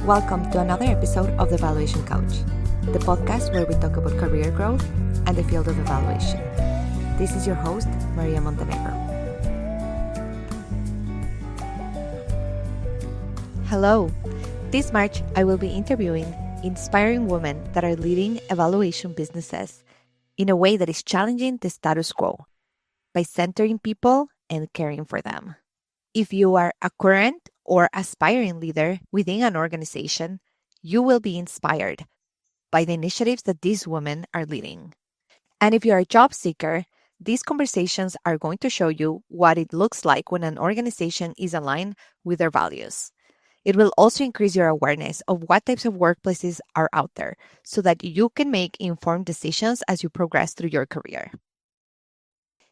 Welcome to another episode of The Evaluation Couch, the podcast where we talk about career growth and the field of evaluation. This is your host, Maria Montenegro. Hello. This March, I will be interviewing inspiring women that are leading evaluation businesses in a way that is challenging the status quo by centering people and caring for them. If you are a current or aspiring leader within an organization, you will be inspired by the initiatives that these women are leading. And if you're a job seeker, these conversations are going to show you what it looks like when an organization is aligned with their values. It will also increase your awareness of what types of workplaces are out there so that you can make informed decisions as you progress through your career.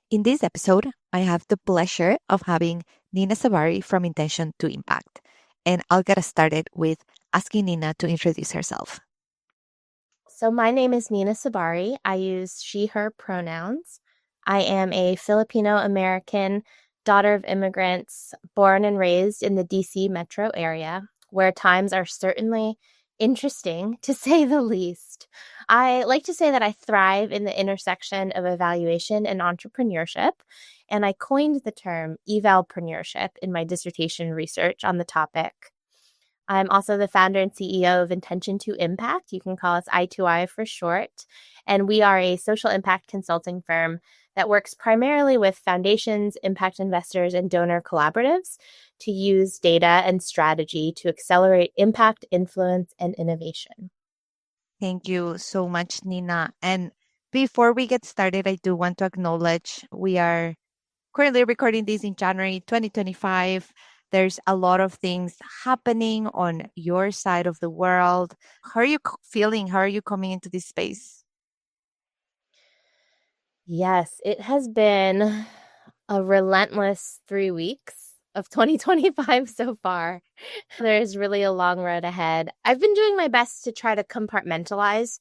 In this episode, I have the pleasure of having Nina Sabarre from Intention to Impact. And I'll get us started with asking Nina to introduce herself. So my name is Nina Sabarre. I use she, her pronouns. I am a Filipino-American daughter of immigrants, born and raised in the DC metro area, where times are certainly interesting, to say the least. I like to say that I thrive in the intersection of evaluation and entrepreneurship, and I coined the term evalpreneurship in my dissertation research on the topic. I'm also the founder and CEO of Intention to Impact. You can call us I2I for short. And we are a social impact consulting firm that works primarily with foundations, impact investors, and donor collaboratives to use data and strategy to accelerate impact, influence, and innovation. Thank you so much, Nina. And before we get started, I do want to acknowledge we are currently recording this in January 2025. There's a lot of things happening on your side of the world. How are you feeling? How are you coming into this space? Yes, it has been a relentless 3 weeks of 2025 so far. There's really a long road ahead. I've been doing my best to try to compartmentalize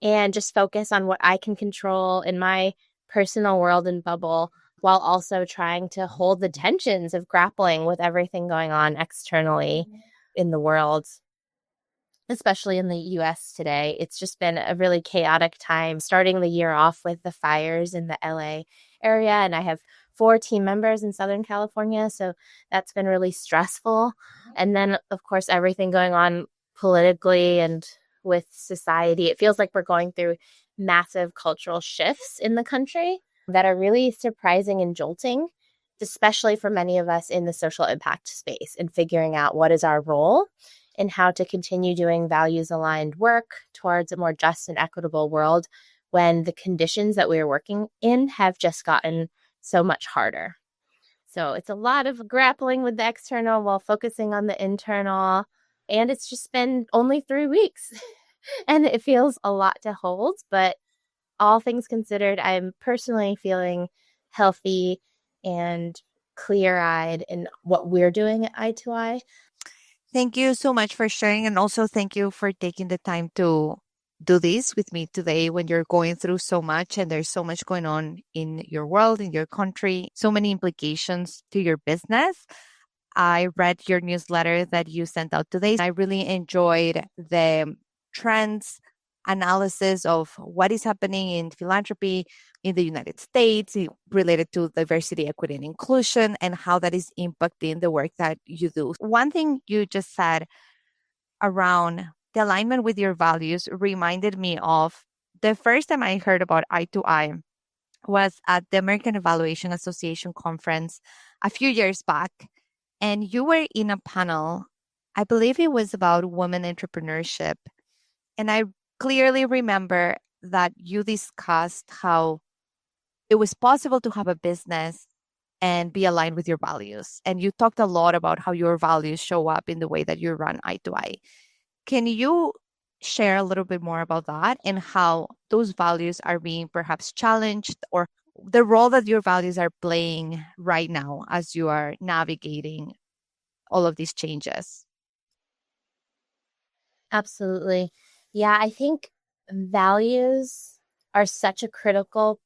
and just focus on what I can control in my personal world and bubble, while also trying to hold the tensions of grappling with everything going on externally in the world, especially in the US today. It's just been a really chaotic time, starting the year off with the fires in the LA area. And I have 4 team members in Southern California, so that's been really stressful. And then, of course, everything going on politically and with society. It feels like we're going through massive cultural shifts in the country that are really surprising and jolting, especially for many of us in the social impact space, and figuring out what is our role and how to continue doing values-aligned work towards a more just and equitable world when the conditions that we are working in have just gotten so much harder. So it's a lot of grappling with the external while focusing on the internal. And it's just been only 3 weeks. And it feels a lot to hold, but all things considered, I'm personally feeling healthy and clear-eyed in what we're doing at I2I. Thank you so much for sharing. And also thank you for taking the time to do this with me today when you're going through so much and there's so much going on in your world, in your country, so many implications to your business. I read your newsletter that you sent out today. I really enjoyed the trends analysis of what is happening in philanthropy in the United States related to diversity, equity, and inclusion, and how that is impacting the work that you do. One thing you just said around the alignment with your values reminded me of the first time I heard about I2I was at the American Evaluation Association conference a few years back. And you were in a panel, I believe it was about women entrepreneurship. And I clearly remember that you discussed how it was possible to have a business and be aligned with your values. And you talked a lot about how your values show up in the way that you run I2I. Can you share a little bit more about that and how those values are being perhaps challenged, or the role that your values are playing right now as you are navigating all of these changes? Absolutely. Yeah, I think values are such a critical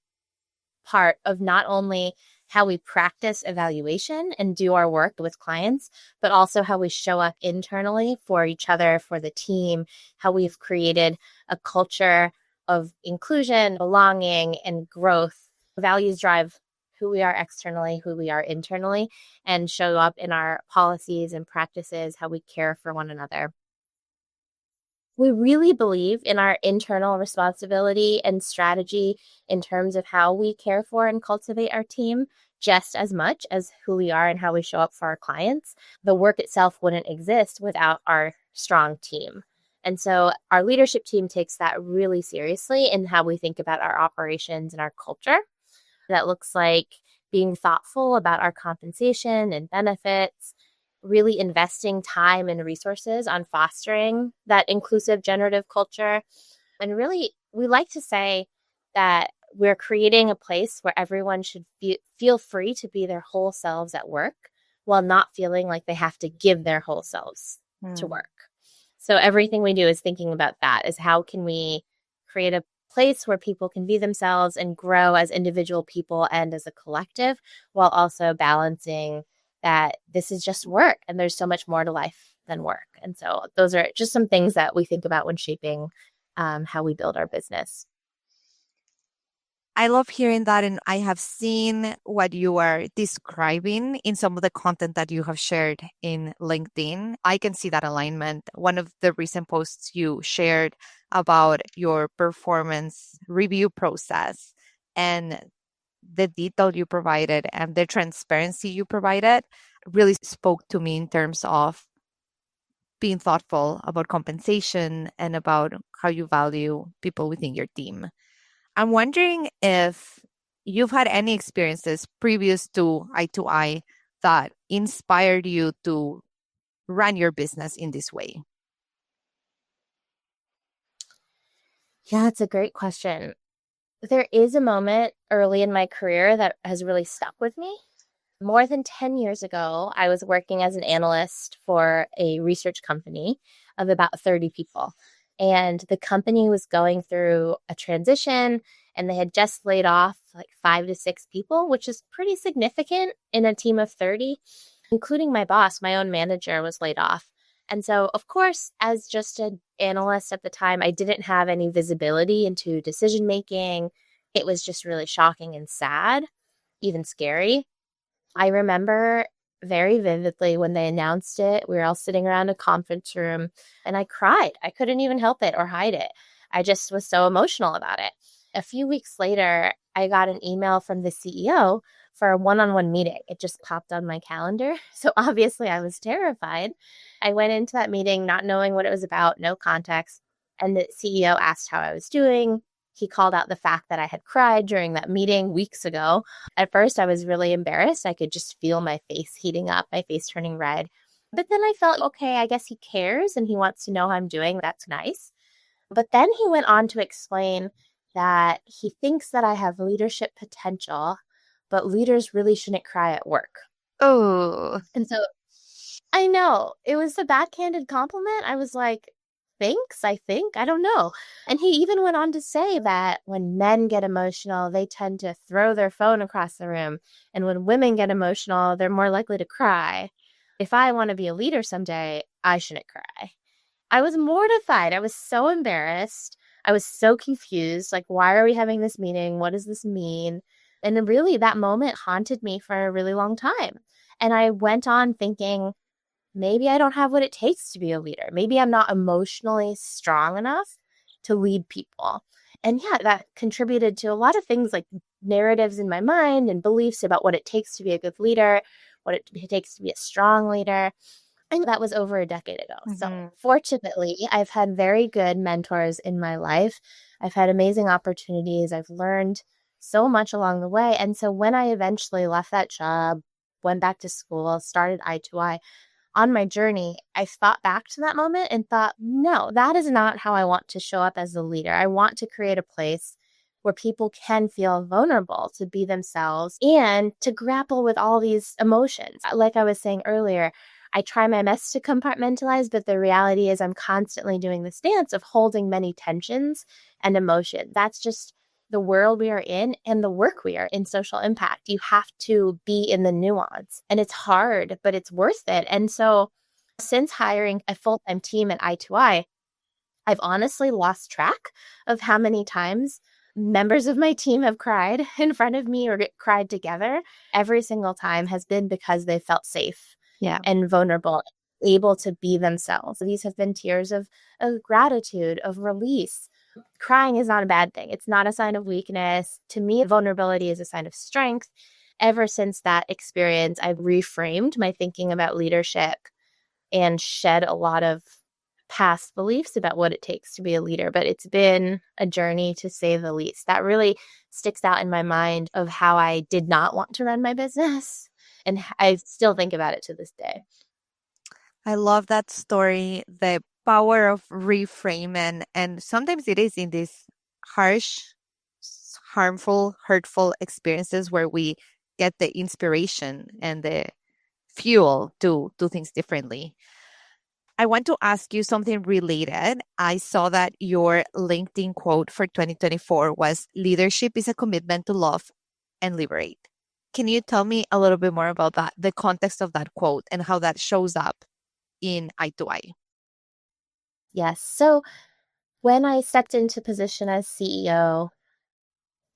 part of not only how we practice evaluation and do our work with clients, but also how we show up internally for each other, for the team, how we've created a culture of inclusion, belonging, and growth. Values drive who we are externally, who we are internally, and show up in our policies and practices, how we care for one another. We really believe in our internal responsibility and strategy in terms of how we care for and cultivate our team just as much as who we are and how we show up for our clients. The work itself wouldn't exist without our strong team. And so our leadership team takes that really seriously in how we think about our operations and our culture. That looks like being thoughtful about our compensation and benefits, really investing time and resources on fostering that inclusive generative culture. And really, we like to say that we're creating a place where everyone should feel free to be their whole selves at work while not feeling like they have to give their whole selves to work. So everything we do is thinking about that, is how can we create a place where people can be themselves and grow as individual people and as a collective, while also balancing that this is just work and there's so much more to life than work. And so those are just some things that we think about when shaping how we build our business. I love hearing that. And I have seen what you are describing in some of the content that you have shared in LinkedIn. I can see that alignment. One of the recent posts you shared about your performance review process and the detail you provided and the transparency you provided really spoke to me in terms of being thoughtful about compensation and about how you value people within your team. I'm wondering if you've had any experiences previous to I that inspired you to run your business in this way. Yeah, it's a great question. There is a moment early in my career that has really stuck with me. More than 10 years ago, I was working as an analyst for a research company of about 30 people. And the company was going through a transition, and they had just laid off like 5 to 6 people, which is pretty significant in a team of 30, including my boss. My own manager was laid off. And so, of course, as just an analyst at the time, I didn't have any visibility into decision making. It was just really shocking and sad, even scary. I remember very vividly when they announced it. We were all sitting around a conference room and I cried. I couldn't even help it or hide it. I just was so emotional about it. A few weeks later, I got an email from the CEO for a one-on-one meeting. It just popped on my calendar. So obviously I was terrified. I went into that meeting not knowing what it was about, no context. And the CEO asked how I was doing. He called out the fact that I had cried during that meeting weeks ago. At first, I was really embarrassed. I could just feel my face heating up, my face turning red. But then I felt, okay, I guess he cares and he wants to know how I'm doing. That's nice. But then he went on to explain that he thinks that I have leadership potential, but leaders really shouldn't cry at work. Oh, And so I know it was a backhanded compliment. I was like, thanks, I think. I don't know. And he even went on to say that when men get emotional, they tend to throw their phone across the room. And when women get emotional, they're more likely to cry. If I want to be a leader someday, I shouldn't cry. I was mortified. I was so embarrassed. I was so confused. Like, why are we having this meeting? What does this mean? And really, that moment haunted me for a really long time. And I went on thinking, maybe I don't have what it takes to be a leader. Maybe I'm not emotionally strong enough to lead people. And yeah, that contributed to a lot of things like narratives in my mind and beliefs about what it takes to be a good leader, what it takes to be a strong leader. And that was over a decade ago. So fortunately, I've had very good mentors in my life. I've had amazing opportunities. I've learned so much along the way. And so when I eventually left that job, went back to school, started I2I, on my journey, I thought back to that moment and thought, no, that is not how I want to show up as a leader. I want to create a place where people can feel vulnerable to be themselves and to grapple with all these emotions. Like I was saying earlier, I try my best to compartmentalize, but the reality is I'm constantly doing this dance of holding many tensions and emotions. That's just the world we are in and the work we are in social impact. You have to be in the nuance, and it's hard, but it's worth it. And so since hiring a full-time team at I2I, I've honestly lost track of how many times members of my team have cried in front of me or cried together. Every single time has been because they felt safe Yeah. and vulnerable, able to be themselves. These have been tears of gratitude, of release. Crying is not a bad thing. It's not a sign of weakness. To me, vulnerability is a sign of strength. Ever since that experience, I've reframed my thinking about leadership and shed a lot of past beliefs about what it takes to be a leader. But it's been a journey, to say the least. That really sticks out in my mind of how I did not want to run my business. And I still think about it to this day. I love that story, the power of reframing. And sometimes it is in these harsh, harmful, hurtful experiences where we get the inspiration and the fuel to do things differently. I want to ask you something related. I saw that your LinkedIn quote for 2024 was leadership is a commitment to love and liberate. Can you tell me a little bit more about that, the context of that quote and how that shows up in I2I? Yes. So when I stepped into position as CEO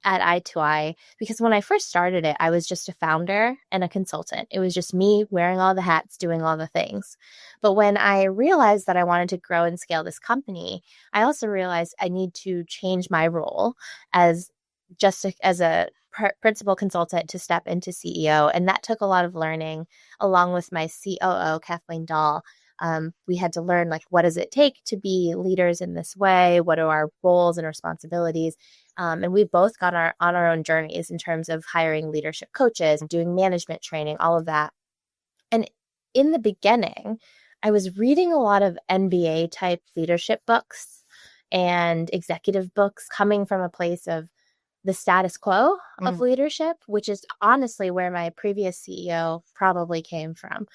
at I2I, because when I first started it, I was just a founder and a consultant. It was just me wearing all the hats, doing all the things. But when I realized that I wanted to grow and scale this company, I also realized I need to change my role as as a principal consultant to step into CEO. And that took a lot of learning along with my COO, Kathleen Dahl. We had to learn, like, what does it take to be leaders in this way? What are our roles and responsibilities? And we've both gone on our own journeys in terms of hiring leadership coaches, doing management training, all of that. And in the beginning, I was reading a lot of MBA type leadership books and executive books coming from a place of the status quo of leadership, which is honestly where my previous CEO probably came from.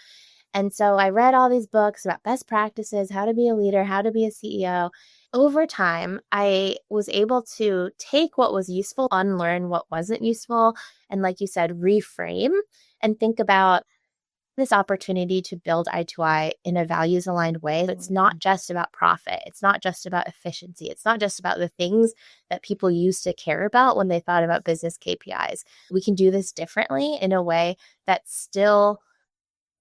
And so I read all these books about best practices, how to be a leader, how to be a CEO. Over time, I was able to take what was useful, unlearn what wasn't useful, and, like you said, reframe and think about this opportunity to build I2I in a values aligned way. It's not just about profit. It's not just about efficiency. It's not just about the things that people used to care about when they thought about business KPIs. We can do this differently in a way that still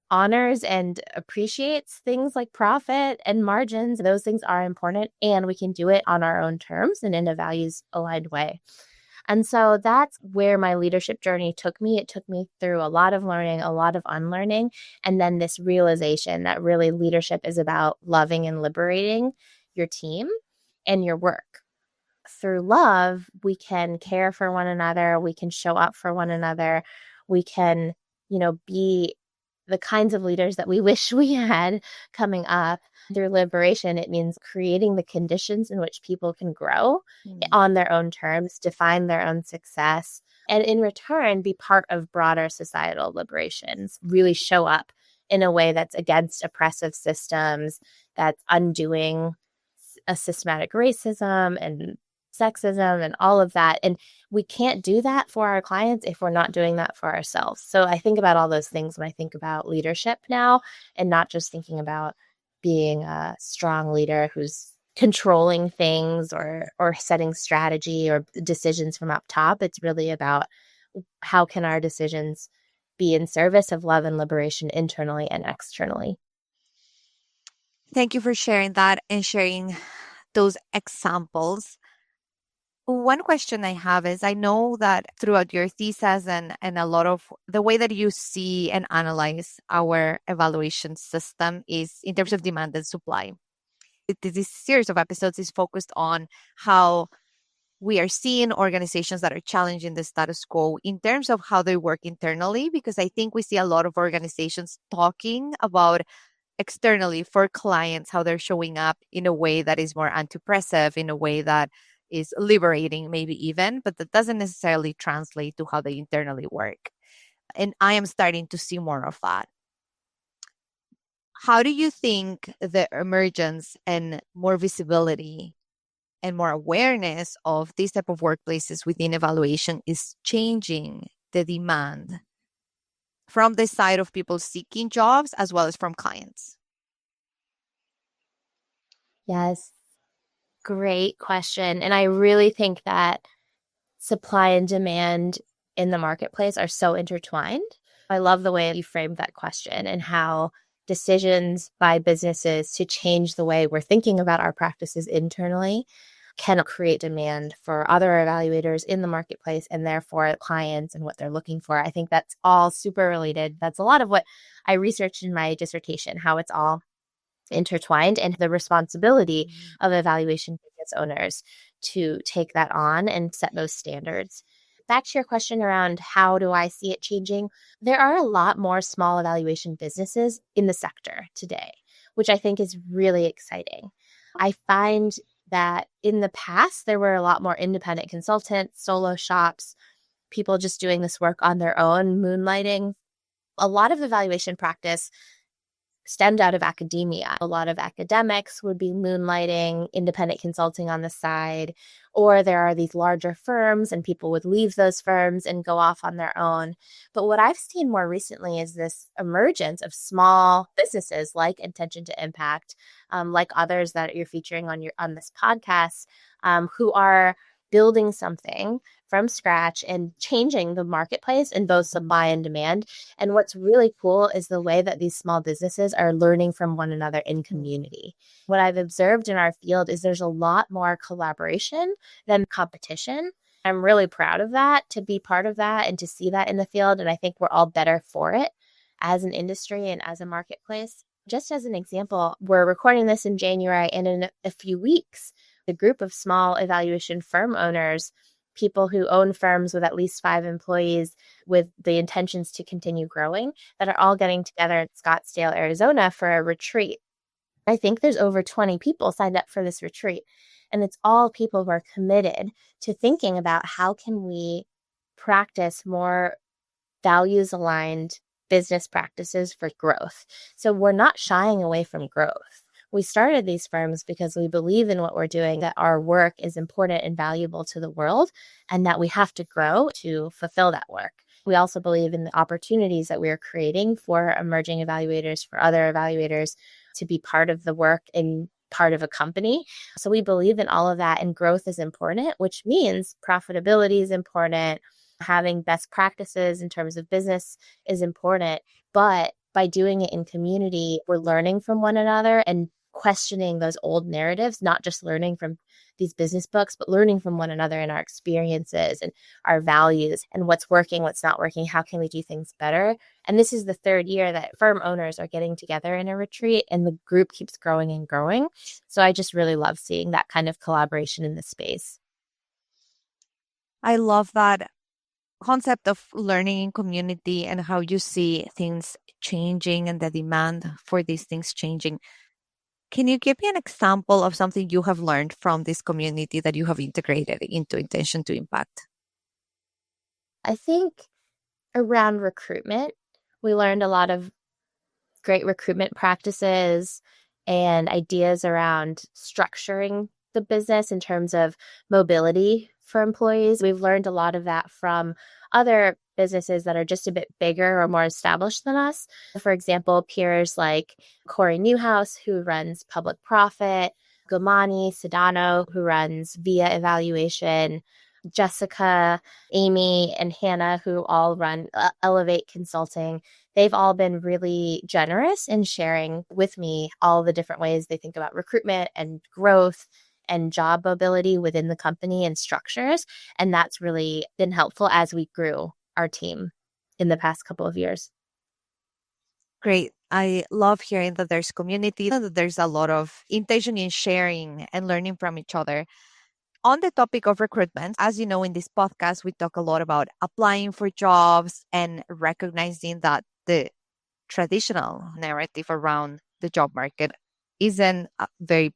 honors and appreciates things like profit and margins. Those things are important, and we can do it on our own terms and in a values aligned way. And so that's where my leadership journey took me. It took me through a lot of learning, a lot of unlearning, and then this realization that really leadership is about loving and liberating your team and your work. Through love, we can care for one another, we can show up for one another, we can, be the kinds of leaders that we wish we had coming up. Through liberation, it means creating the conditions in which people can grow on their own terms, define their own success, and in return, be part of broader societal liberations, really show up in a way that's against oppressive systems, that's undoing a systematic racism and sexism and all of that. And we can't do that for our clients if we're not doing that for ourselves. So I think about all those things when I think about leadership now, and not just thinking about being a strong leader who's controlling things or setting strategy or decisions from up top. It's really about how can our decisions be in service of love and liberation internally and externally. Thank you for sharing that and sharing those examples. One question I have is I know that throughout your thesis and a lot of the way that you see and analyze our evaluation system is in terms of demand and supply. This series of episodes is focused on how we are seeing organizations that are challenging the status quo in terms of how they work internally, because I think we see a lot of organizations talking about externally for clients, how they're showing up in a way that is more anti-oppressive, in a way that is liberating, maybe even, but that doesn't necessarily translate to how they internally work. And I am starting to see more of that. How do you think the emergence and more visibility and more awareness of these type of workplaces within evaluation is changing the demand from the side of people seeking jobs as well as from clients? Yes, great question. And I really think that supply and demand in the marketplace are so intertwined. I love the way you framed that question and how decisions by businesses to change the way we're thinking about our practices internally can create demand for other evaluators in the marketplace and therefore clients and what they're looking for. I think that's all super related. That's a lot of what I researched in my dissertation, how it's all intertwined and the responsibility of evaluation business owners to take that on and set those standards. Back to your question around how do I see it changing? There are a lot more small evaluation businesses in the sector today, which I think is really exciting. I find that in the past, there were a lot more independent consultants, solo shops, people just doing this work on their own, moonlighting. A lot of evaluation practice stemmed out of academia. A lot of academics would be moonlighting, independent consulting on the side, or there are these larger firms and people would leave those firms and go off on their own. But what I've seen more recently is this emergence of small businesses like Intention to Impact, like others that you're featuring on this podcast, who are building something from scratch and changing the marketplace in both supply and demand. And what's really cool is the way that these small businesses are learning from one another in community. What I've observed in our field is there's a lot more collaboration than competition. I'm really proud of that, to be part of that and to see that in the field. And I think we're all better for it as an industry and as a marketplace. Just as an example, we're recording this in January, and in a few weeks, the group of small evaluation firm owners, people who own firms with at least 5 employees with the intentions to continue growing, that are all getting together in Scottsdale, Arizona for a retreat. I think there's over 20 people signed up for this retreat. And it's all people who are committed to thinking about how can we practice more values aligned business practices for growth. So we're not shying away from growth. We started these firms because we believe in what we're doing, that our work is important and valuable to the world, and that we have to grow to fulfill that work. We also believe in the opportunities that we are creating for emerging evaluators, for other evaluators to be part of the work and part of a company. So we believe in all of that, and growth is important, which means profitability is important. Having best practices in terms of business is important, but by doing it in community, we're learning from one another and questioning those old narratives, not just learning from these business books, but learning from one another and our experiences and our values and what's working, what's not working, how can we do things better. And this is the 3rd year that firm owners are getting together in a retreat, and the group keeps growing and growing. So I just really love seeing that kind of collaboration in the space. I love that concept of learning in community and how you see things changing and the demand for these things changing. Can you give me an example of something you have learned from this community that you have integrated into Intention to Impact? I think around recruitment, we learned a lot of great recruitment practices and ideas around structuring the business in terms of mobility for employees. We've learned a lot of that from other businesses that are just a bit bigger or more established than us. For example, peers like Corey Newhouse, who runs Public Profit, Gomani Sedano, who runs Via Evaluation, Jessica, Amy, and Hannah, who all run Elevate Consulting. They've all been really generous in sharing with me all the different ways they think about recruitment and growth and job mobility within the company and structures. And that's really been helpful as we grew our team in the past couple of years. Great. I love hearing that there's community, that there's a lot of intention in sharing and learning from each other. On the topic of recruitment, as you know, in this podcast, we talk a lot about applying for jobs and recognizing that the traditional narrative around the job market isn't very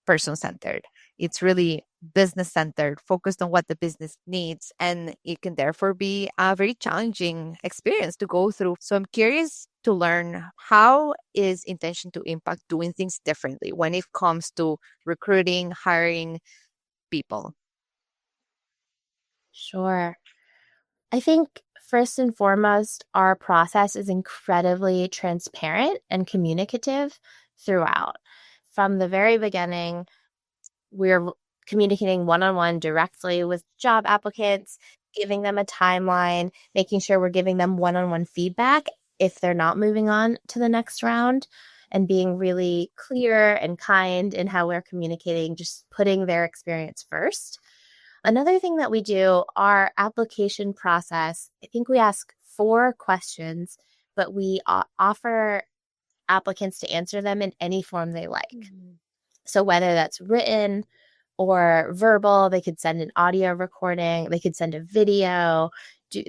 person centered. It's really business centered, focused on what the business needs. And it can therefore be a very challenging experience to go through. So I'm curious to learn, how is Intention to Impact doing things differently when it comes to recruiting, hiring, people? Sure. I think first and foremost, our process is incredibly transparent and communicative throughout. From the very beginning, we're communicating one on one directly with job applicants, giving them a timeline, making sure we're giving them one on one feedback if they're not moving on to the next round, and being really clear and kind in how we're communicating, just putting their experience first. Another thing that we do, our application process, I think we ask 4 questions, but we offer applicants to answer them in any form they like. Mm-hmm. So whether that's written or verbal, they could send an audio recording, they could send a video,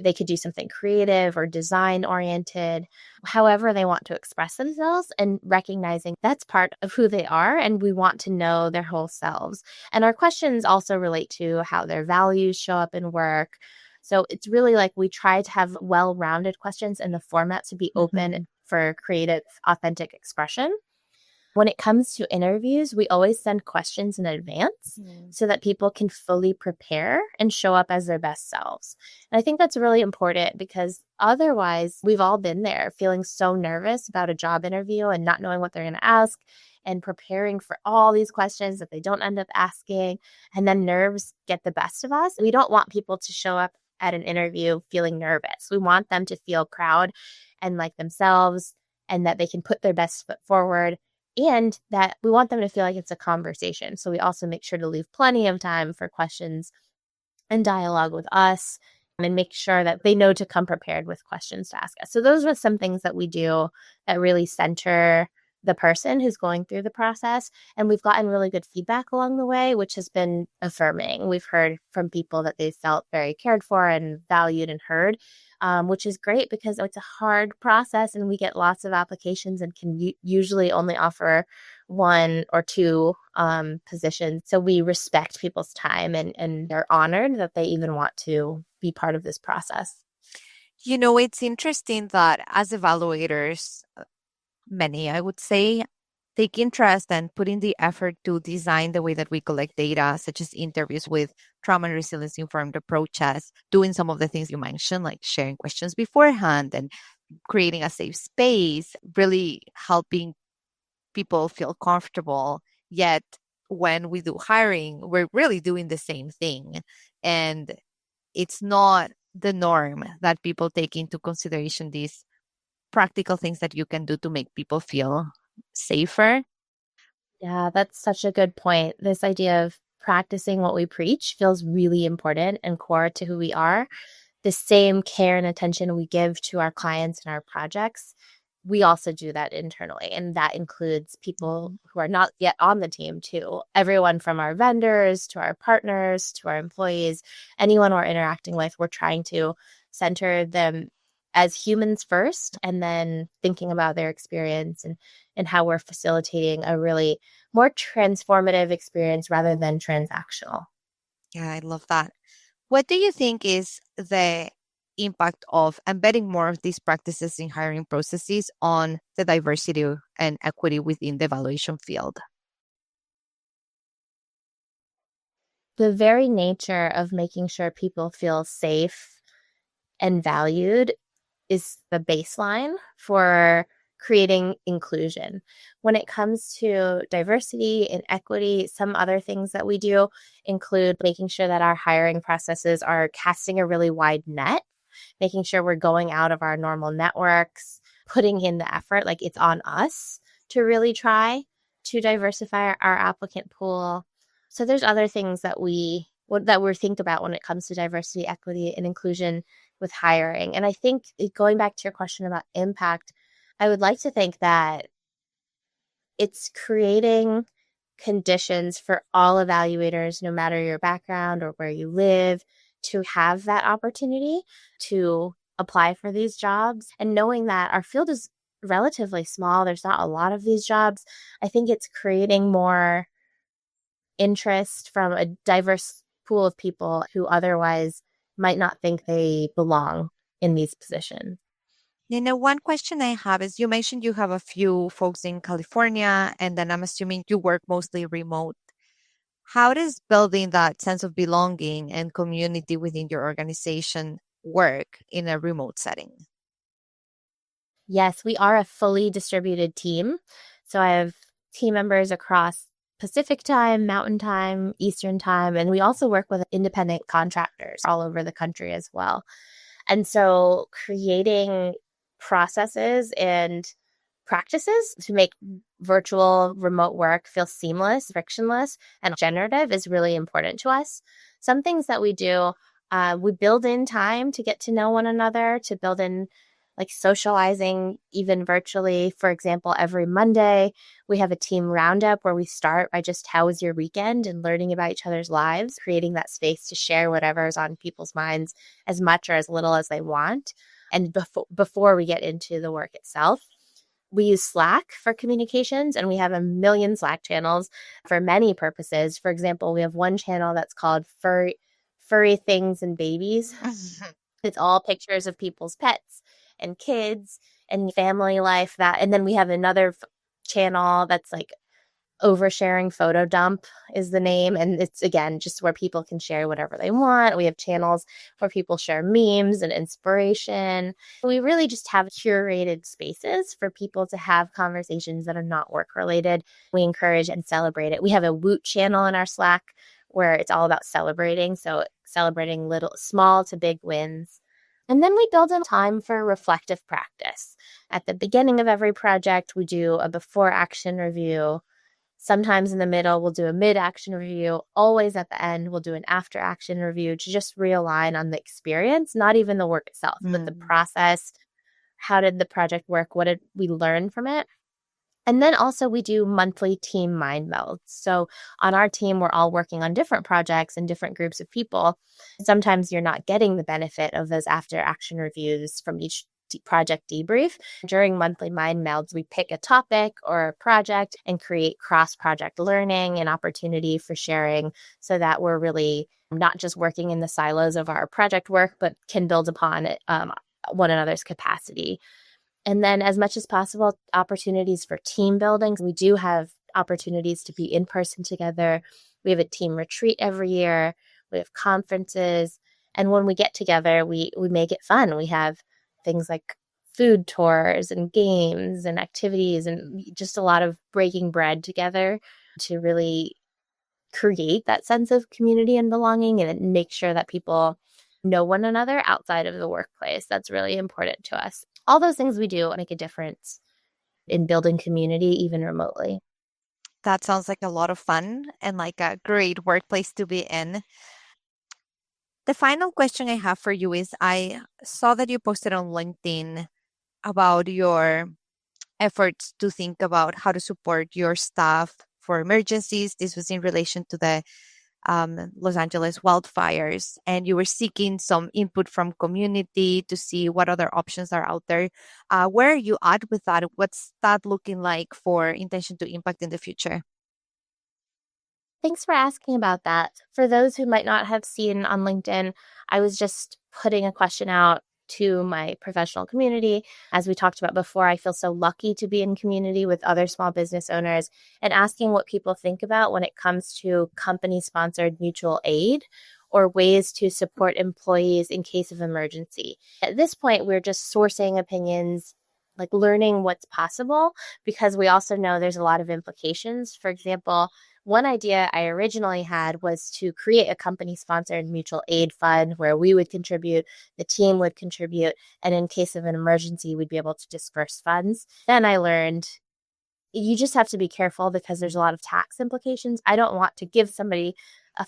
they could do something creative or design oriented, however they want to express themselves, and recognizing that's part of who they are and we want to know their whole selves. And our questions also relate to how their values show up in work. So it's really like we try to have well-rounded questions and the format to be open for creative, authentic expression. When it comes to interviews, we always send questions in advance so that people can fully prepare and show up as their best selves. And I think that's really important because otherwise, we've all been there feeling so nervous about a job interview and not knowing what they're going to ask and preparing for all these questions that they don't end up asking. And then nerves get the best of us. We don't want people to show up at an interview feeling nervous. We want them to feel proud and like themselves and that they can put their best foot forward, and that we want them to feel like it's a conversation. So we also make sure to leave plenty of time for questions and dialogue with us and make sure that they know to come prepared with questions to ask us. So those are some things that we do that really center the person who's going through the process. And we've gotten really good feedback along the way, which has been affirming. We've heard from people that they felt very cared for and valued and heard, which is great because it's a hard process and we get lots of applications and can usually only offer 1 or 2 positions. So we respect people's time and they're honored that they even want to be part of this process. It's interesting that as evaluators, many, I would say, take interest and put in the effort to design the way that we collect data, such as interviews with trauma and resilience informed approaches, doing some of the things you mentioned, like sharing questions beforehand and creating a safe space, really helping people feel comfortable. Yet, when we do hiring, we're really doing the same thing. And it's not the norm that people take into consideration these practical things that you can do to make people feel safer. Yeah, that's such a good point. This idea of practicing what we preach feels really important and core to who we are. The same care and attention we give to our clients and our projects, we also do that internally. And that includes people who are not yet on the team, too. Everyone from our vendors to our partners to our employees, anyone we're interacting with, we're trying to center them as humans first and then thinking about their experience and how we're facilitating a really more transformative experience rather than transactional. Yeah, I love that. What do you think is the impact of embedding more of these practices in hiring processes on the diversity and equity within the evaluation field? The very nature of making sure people feel safe and valued is the baseline for creating inclusion. When it comes to diversity and equity, some other things that we do include making sure that our hiring processes are casting a really wide net, making sure we're going out of our normal networks, putting in the effort, like it's on us to really try to diversify our applicant pool. So there's other things that we're think about when it comes to diversity, equity, and inclusion with hiring. And I think going back to your question about impact, I would like to think that it's creating conditions for all evaluators, no matter your background or where you live, to have that opportunity to apply for these jobs. And knowing that our field is relatively small, there's not a lot of these jobs, I think it's creating more interest from a diverse pool of people who otherwise might not think they belong in these positions. One question I have is you mentioned you have a few folks in California, and then I'm assuming you work mostly remote. How does building that sense of belonging and community within your organization work in a remote setting? Yes, we are a fully distributed team. So I have team members across Pacific time, Mountain time, Eastern time, and we also work with independent contractors all over the country as well. And so creating processes and practices to make virtual remote work feel seamless, frictionless, and generative is really important to us. Some things that we build in time to get to know one another, to build in like socializing even virtually. For example, every Monday we have a team roundup where we start by just how was your weekend and learning about each other's lives, creating that space to share whatever's on people's minds as much or as little as they want. And before we get into the work itself, we use Slack for communications, and we have a million Slack channels for many purposes. For example, we have one channel that's called Furry Things and Babies. It's all pictures of people's pets and kids and family life. That, and then we have another channel that's like Oversharing Photo Dump is the name. And it's again just where people can share whatever they want. We have channels where people share memes and inspiration. We really just have curated spaces for people to have conversations that are not work related. We encourage and celebrate it. We have a Woot channel in our Slack where it's all about celebrating. So celebrating little, small to big wins. And then we build in time for reflective practice. At the beginning of every project, we do a before action review. Sometimes in the middle, we'll do a mid-action review. Always at the end, we'll do an after-action review to just realign on the experience, not even the work itself, but the process. How did the project work? What did we learn from it? And then also we do monthly team mind melds. So on our team, we're all working on different projects and different groups of people. Sometimes you're not getting the benefit of those after-action reviews from each project debrief. During monthly mind melds, we pick a topic or a project and create cross-project learning and opportunity for sharing so that we're really not just working in the silos of our project work, but can build upon one another's capacity. And then as much as possible, opportunities for team building. We do have opportunities to be in person together. We have a team retreat every year. We have conferences. And when we get together, we make it fun. We have things like food tours and games and activities and just a lot of breaking bread together to really create that sense of community and belonging and make sure that people know one another outside of the workplace. That's really important to us. All those things we do make a difference in building community, even remotely. That sounds like a lot of fun and like a great workplace to be in. The final question I have for you is I saw that you posted on LinkedIn about your efforts to think about how to support your staff for emergencies. This was in relation to the Los Angeles wildfires, and you were seeking some input from community to see what other options are out there. Where are you at with that? What's that looking like for intention to impact in the future? Thanks for asking about that. For those who might not have seen on LinkedIn, I was just putting a question out to my professional community. As we talked about before, I feel so lucky to be in community with other small business owners and asking what people think about when it comes to company sponsored mutual aid or ways to support employees in case of emergency. At this point, we're just sourcing opinions, like learning what's possible, because we also know there's a lot of implications. For example, one idea I originally had was to create a company sponsored mutual aid fund where we would contribute, the team would contribute, and in case of an emergency, we'd be able to disperse funds. Then I learned you just have to be careful because there's a lot of tax implications. I don't want to give somebody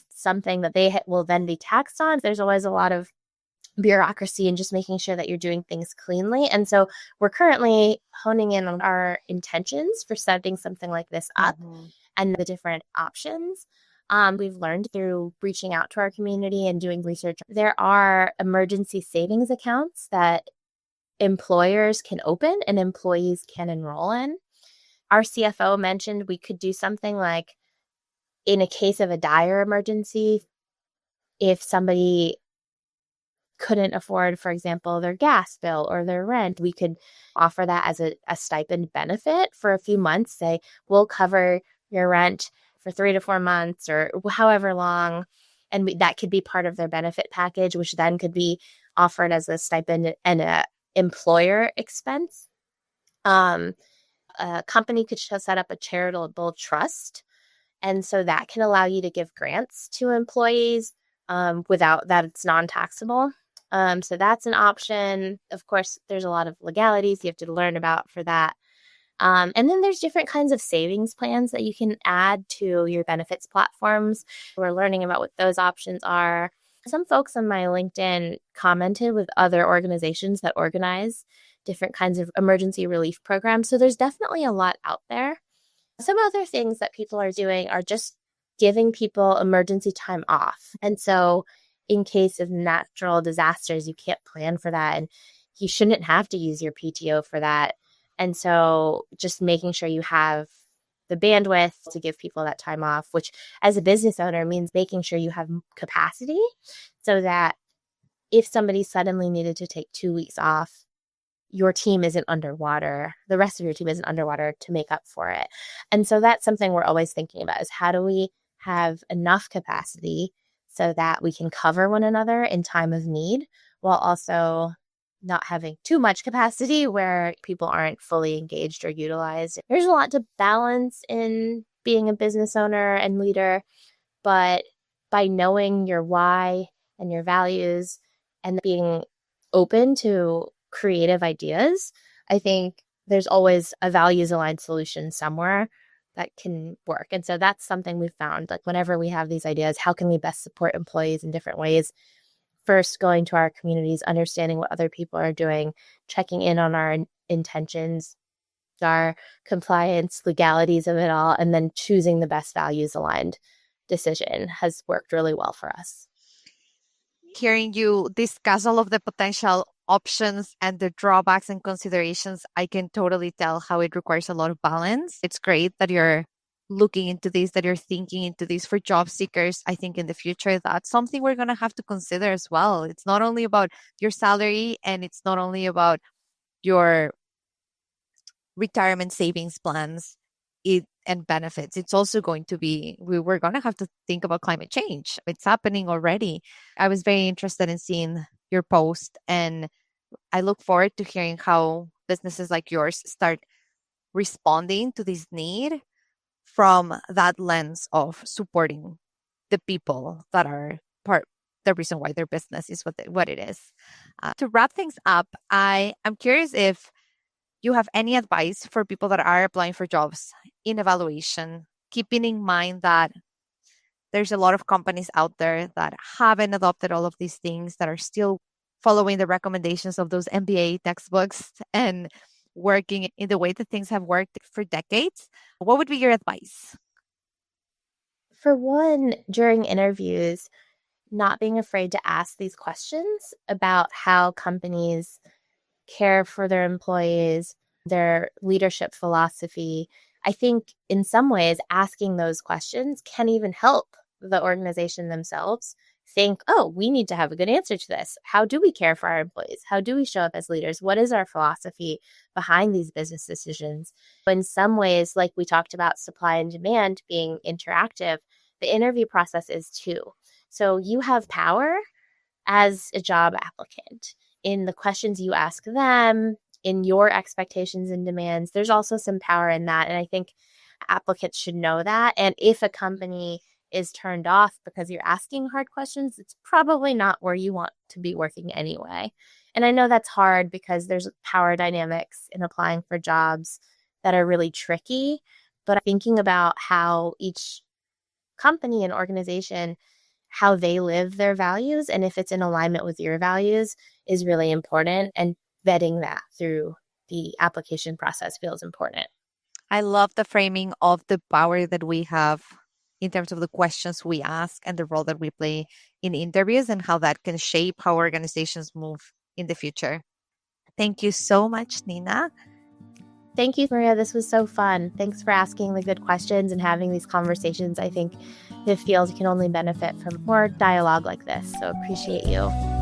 something that they will then be taxed on. There's always a lot of bureaucracy and just making sure that you're doing things cleanly. And so we're currently honing in on our intentions for setting something like this up and the different options. We've learned through reaching out to our community and doing research. There are emergency savings accounts that employers can open and employees can enroll in. Our CFO mentioned we could do something like in a case of a dire emergency, if somebody couldn't afford, for example, their gas bill or their rent, we could offer that as a stipend benefit for a few months. Say, we'll cover your rent for 3 to 4 months or however long. And that could be part of their benefit package, which then could be offered as a stipend and a employer expense. A company could set up a charitable trust. And so that can allow you to give grants to employees without that it's non-taxable. So that's an option. Of course, there's a lot of legalities you have to learn about for that. And then there's different kinds of savings plans that you can add to your benefits platforms. We're learning about what those options are. Some folks on my LinkedIn commented with other organizations that organize different kinds of emergency relief programs. So there's definitely a lot out there. Some other things that people are doing are just giving people emergency time off. And so in case of natural disasters, you can't plan for that. And you shouldn't have to use your PTO for that. And so just making sure you have the bandwidth to give people that time off, which as a business owner means making sure you have capacity so that if somebody suddenly needed to take 2 weeks off, your team isn't underwater, the rest of your team isn't underwater to make up for it. And so that's something we're always thinking about is how do we have enough capacity so that we can cover one another in time of need while also not having too much capacity where people aren't fully engaged or utilized. There's a lot to balance in being a business owner and leader, but by knowing your why and your values and being open to creative ideas, I think there's always a values aligned solution somewhere that can work. And so that's something we've found. Like whenever we have these ideas, how can we best support employees in different ways? First, going to our communities, understanding what other people are doing, checking in on our intentions, our compliance, legalities of it all, and then choosing the best values aligned decision has worked really well for us. Hearing you discuss all of the potential options and the drawbacks and considerations, I can totally tell how it requires a lot of balance. It's great that you're looking into this, that you're thinking into this for job seekers. I think in the future, that's something we're going to have to consider as well. It's not only about your salary and it's not only about your retirement savings plans and benefits. It's also going to be, we're going to have to think about climate change. It's happening already. I was very interested in seeing your post, and I look forward to hearing how businesses like yours start responding to this need from that lens of supporting the people that are the reason why their business is what it is. To wrap things up, I'm curious if you have any advice for people that are applying for jobs in evaluation, keeping in mind that there's a lot of companies out there that haven't adopted all of these things, that are still following the recommendations of those MBA textbooks and working in the way that things have worked for decades. What would be your advice? For one, during interviews, not being afraid to ask these questions about how companies care for their employees, their leadership philosophy. I think in some ways, asking those questions can even help the organization themselves think, oh, we need to have a good answer to this. How do we care for our employees? How do we show up as leaders? What is our philosophy behind these business decisions? In some ways, like we talked about supply and demand being interactive, the interview process is too. So you have power as a job applicant in the questions you ask them, in your expectations and demands. There's also some power in that. And I think applicants should know that. And if a company is turned off because you're asking hard questions, it's probably not where you want to be working anyway. And I know that's hard because there's power dynamics in applying for jobs that are really tricky. But thinking about how each company and organization, how they live their values, and if it's in alignment with your values is really important. And vetting that through the application process feels important. I love the framing of the power that we have in terms of the questions we ask and the role that we play in interviews and how that can shape how organizations move in the future. Thank you so much, Nina. Thank you, Maria. This was so fun. Thanks for asking the good questions and having these conversations. I think the field can only benefit from more dialogue like this. So appreciate you.